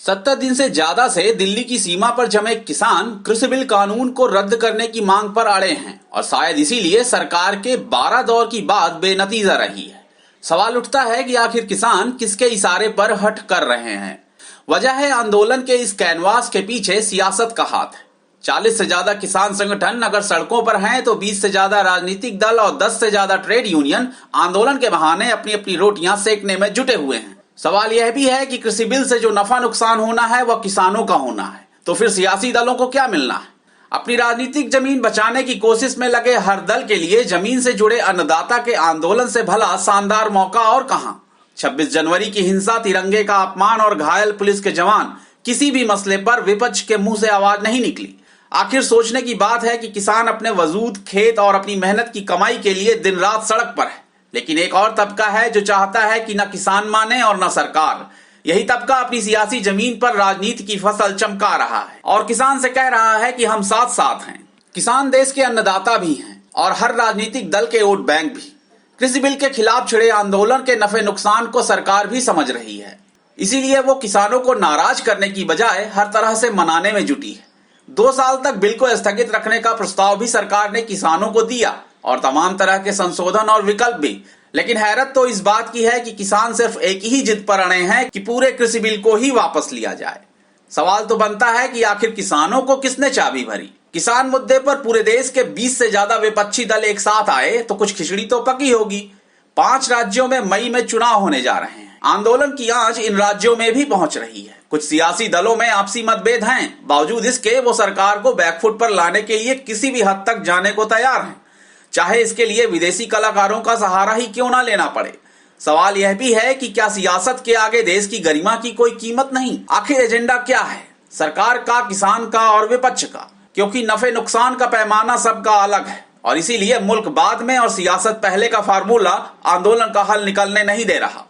70 दिन से ज्यादा से दिल्ली की सीमा पर जमे किसान कृषि बिल कानून को रद्द करने की मांग पर अड़े हैं और शायद इसीलिए सरकार के 12 दौर की बात बेनतीजा रही है। सवाल उठता है कि आखिर किसान किसके इशारे पर हठ कर रहे हैं। वजह है आंदोलन के इस कैनवास के पीछे सियासत का हाथ है। 40 से ज्यादा किसान संगठन अगर सड़कों पर हैं तो 20 से ज्यादा राजनीतिक दल और 10 से ज्यादा ट्रेड यूनियन आंदोलन के बहाने अपनी अपनी रोटियां सेकने में जुटे हुए हैं। सवाल यह भी है कि कृषि बिल से जो नफा नुकसान होना है वह किसानों का होना है, तो फिर सियासी दलों को क्या मिलना है? अपनी राजनीतिक जमीन बचाने की कोशिश में लगे हर दल के लिए जमीन से जुड़े अन्नदाता के आंदोलन से भला शानदार मौका और कहां। 26 जनवरी की हिंसा, तिरंगे का अपमान और घायल पुलिस के जवान, किसी भी मसले पर विपक्ष के मुंह से आवाज नहीं निकली। आखिर सोचने की बात है कि किसान अपने वजूद, खेत और अपनी मेहनत की कमाई के लिए दिन रात सड़क पर है, लेकिन एक और तबका है जो चाहता है कि न किसान माने और न सरकार। यही तबका अपनी सियासी जमीन पर राजनीति की फसल चमका रहा है और किसान से कह रहा है कि हम साथ साथ हैं। किसान देश के अन्नदाता भी हैं और हर राजनीतिक दल के वोट बैंक भी। कृषि बिल के खिलाफ छिड़े आंदोलन के नफे नुकसान को सरकार भी समझ रही है, इसीलिए वो किसानों को नाराज करने की बजाय हर तरह से मनाने में जुटी है। 2 साल तक बिल को स्थगित रखने का प्रस्ताव भी सरकार ने किसानों को दिया और तमाम तरह के संशोधन और विकल्प भी। लेकिन हैरत तो इस बात की है कि किसान सिर्फ एक ही जिद पर अड़े हैं कि पूरे कृषि बिल को ही वापस लिया जाए। सवाल तो बनता है कि आखिर किसानों को किसने चाबी भरी? किसान मुद्दे पर पूरे देश के 20 से ज्यादा विपक्षी दल एक साथ आए तो कुछ खिचड़ी तो पकी होगी। 5 राज्यों में मई में चुनाव होने जा रहे हैं। आंदोलन की आंच इन राज्यों में भी पहुंच रही है। कुछ सियासी दलों में आपसी मतभेद हैं, बावजूद इसके वो सरकार को बैकफुट पर लाने के लिए किसी भी हद तक जाने को तैयार हैं, चाहे इसके लिए विदेशी कलाकारों का सहारा ही क्यों ना लेना पड़े। सवाल यह भी है कि क्या सियासत के आगे देश की गरिमा की कोई कीमत नहीं? आखिर एजेंडा क्या है, सरकार का, किसान का और विपक्ष का? क्योंकि नफे नुकसान का पैमाना सबका अलग है और इसीलिए मुल्क बाद में और सियासत पहले का फार्मूला आंदोलन का हल निकलने नहीं दे रहा।